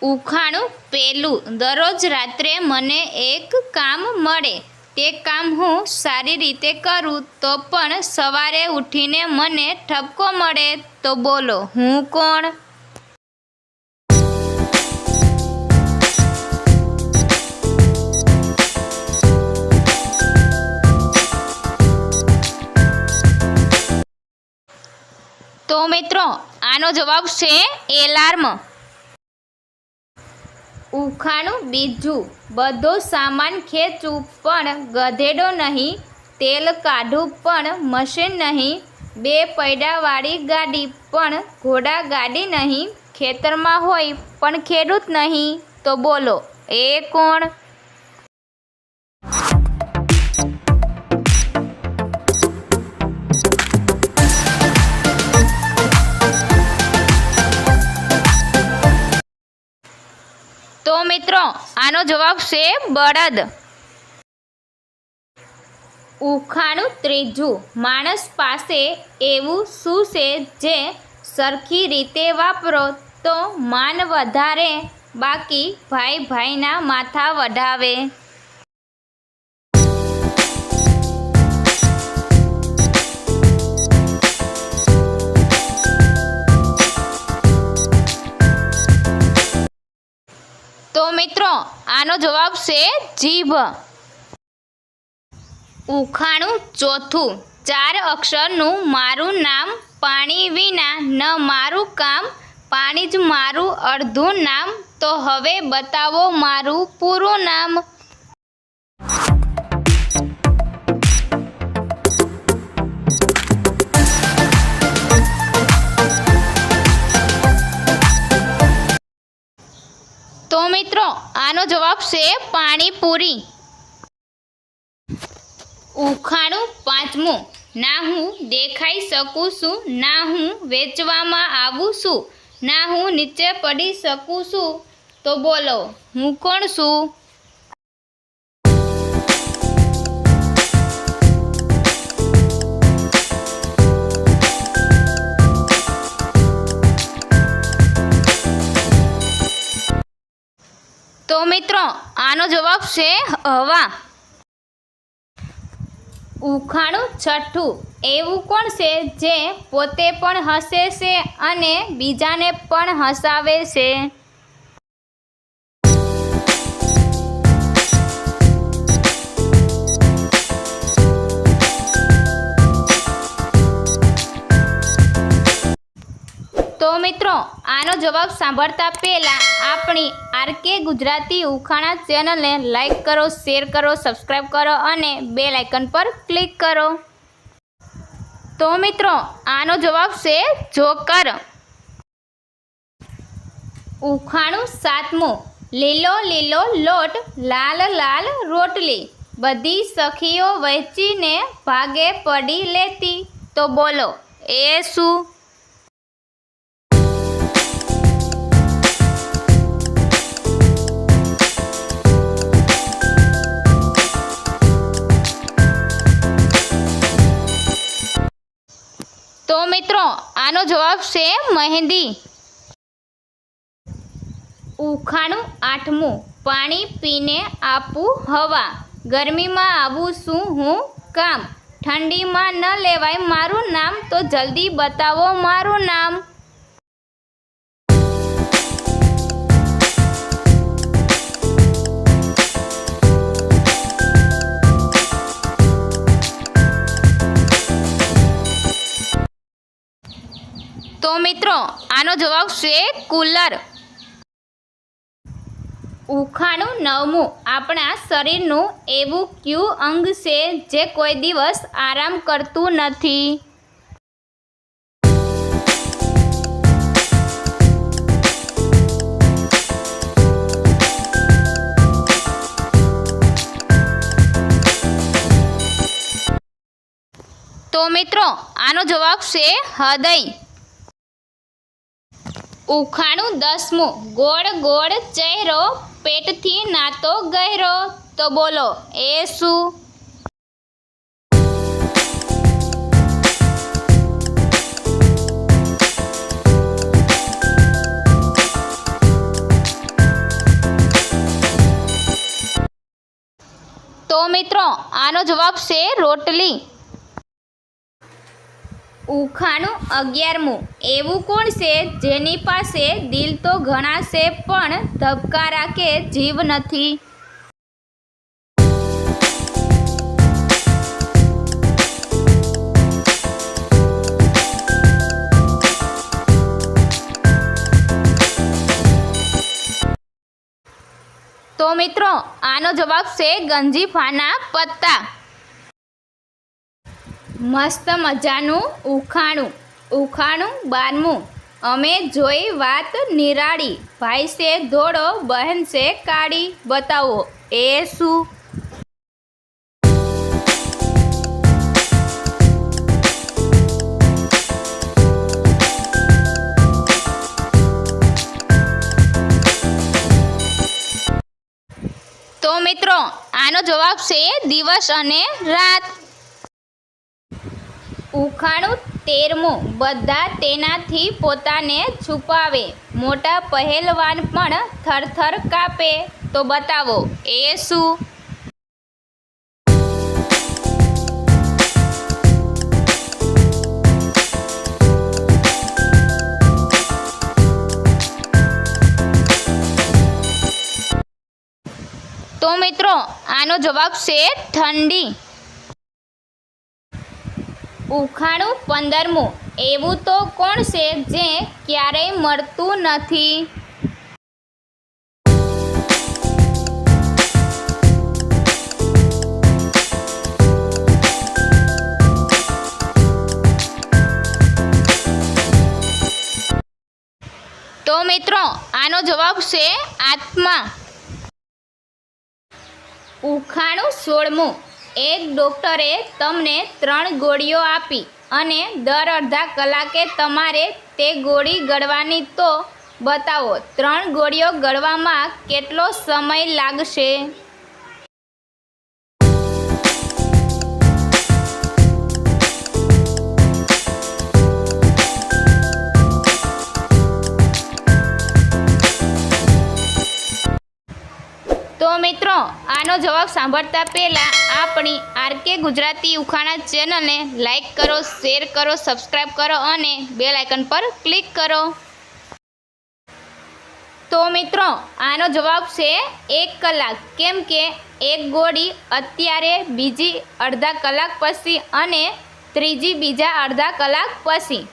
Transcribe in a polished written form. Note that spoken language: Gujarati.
ઉખાણું પહેલું, દરરોજ રાત્રે મને એક કામ મળે, તે કામ હું સારી રીતે કરું તો પણ સવારે ઉઠીને મને ઠપકો મળે, તો બોલો હું કોણ? તો મિત્રો આનો જવાબ છે એલાર્મ. ઉખાણું બીજું, બધો સામાન ખેંચું પણ ગધેડો નહીં, તેલ કાઢું પણ મશીન નહીં, બે પૈડાવાળી ગાડી પણ ઘોડા ગાડી નહીં, ખેતરમાં હોય પણ ખેડૂત નહીં, તો બોલો એ કોણ? તો મિત્રો આનો જવાબ છે બળદ. ઉખાણું ત્રીજું, માણસ પાસે એવું શું છે જે સરખી રીતે વાપરો તો માન વધારે, બાકી ભાઈ ભાઈના માથા વઢાવે? તો મિત્રો આનો જવાબ છે જીભ. ઉખાણું ચોથું, 4 અક્ષરનું મારું નામ, પાણી વિના ન મારું કામ, પાણી જ મારું અડધું નામ, તો હવે બતાવો મારું પૂરું નામ. તો મિત્રો આનો જવાબ છે પાણીપુરી. ઉખાણું પાંચમું, ના હું દેખાઈ શકું છું, ના હું વેચવામાં આવું છું, ના હું નીચે પડી શકું છું, તો બોલો હું કોણ છું? તો મિત્રો આનો જવાબ છે હવા. ઉખાણું છઠ્ઠું, એવું કોણ છે જે પોતે પણ હસે છે અને બીજાને પણ હસાવે છે? તો મિત્રો આનો જવાબ સાંભળતા પહેલાં આપણી આરકે ગુજરાતી ઉખાણા ચેનલને લાઈક કરો, શેર કરો, સબસ્ક્રાઈબ કરો અને બેલ આઇકન પર ક્લિક કરો. તો મિત્રો આનો જવાબ છે જોકર. ઉખાણું સાતમું, લીલો લીલો લોટ, લાલ લાલ રોટલી, બધી સખીઓ વહેંચીને ભાગે પડી લેતી, તો બોલો એ શું? તો મિત્રો આનો જવાબ છે મહેંદી. ઉખાણું આઠમું, પાણી પીને આપું હવા, ગરમીમાં આવું શું હું કામ, ઠંડીમાં ન લેવાય મારું નામ, તો જલ્દી બતાવો મારું નામ. તો મિત્રો આનો જવાબ છે કુલર. ઉખાણું નવમું, આપણા શરીરનું એવું કયું અંગ છે જે કોઈ દિવસ આરામ કરતું નથી? તો મિત્રો આનો જવાબ છે હૃદય. ઉખાણું દસમું, ગોળ ગોળ ચહેરો, પેટથી નાતો ગહેરો, તો બોલો એ શું? મિત્રો આનો જવાબ છે રોટલી. ઉખાણું 11મું. એવું કોણ છે જેની પાસે દિલ તો ઘણા છે પણ ધબકારા કે જીવ નથી? તો મિત્રો આનો જવાબ છે ગંજીફાના પત્તા. મસ્ત મજાનું ઉખાણું. ઉખાણું 12મું. અમે જોઈ વાત નિરાળી, ભાઈ છે ધોળો બહેન છે કાળી, બતાવો એ શું? તો મિત્રો આનો જવાબ છે દિવસ અને રાત. ઉખાણું 13મું. બધા તેનાથી પોતાને છુપાવે, મોટા પહેલવાન પણ થરથર કાપે, તો બતાવો એ શું? તો મિત્રો આનો જવાબ છે ઠંડી. ઉખાણું 15મું. એવું તો કોણ છે જે ક્યારેય મળતું નથી? તો મિત્રો આનો જવાબ છે આત્મા. ઉખાણું 16મું. એક ડૉક્ટરે તમને 3 ગોળીઓ આપી અને દર અડધા કલાકે તમારે તે ગોળી ગળવાની, તો બતાવો 3 ગોળીઓ ગળવામાં કેટલો સમય લાગશે? તો મિત્રો આનો જવાબ સાંભળતા પહેલાં આપણી આરકે ગુજરાતી ઉખાણા ચેનલને લાઈક કરો, શેર કરો, સબસ્ક્રાઈબ કરો અને બેલ આઇકન પર ક્લિક કરો. તો મિત્રો આનો જવાબ છે 1 કલાક, કેમ કે એક ગોળી અત્યારે, બીજી અડધા કલાક પછી અને ત્રીજી બીજા અડધા કલાક પછી.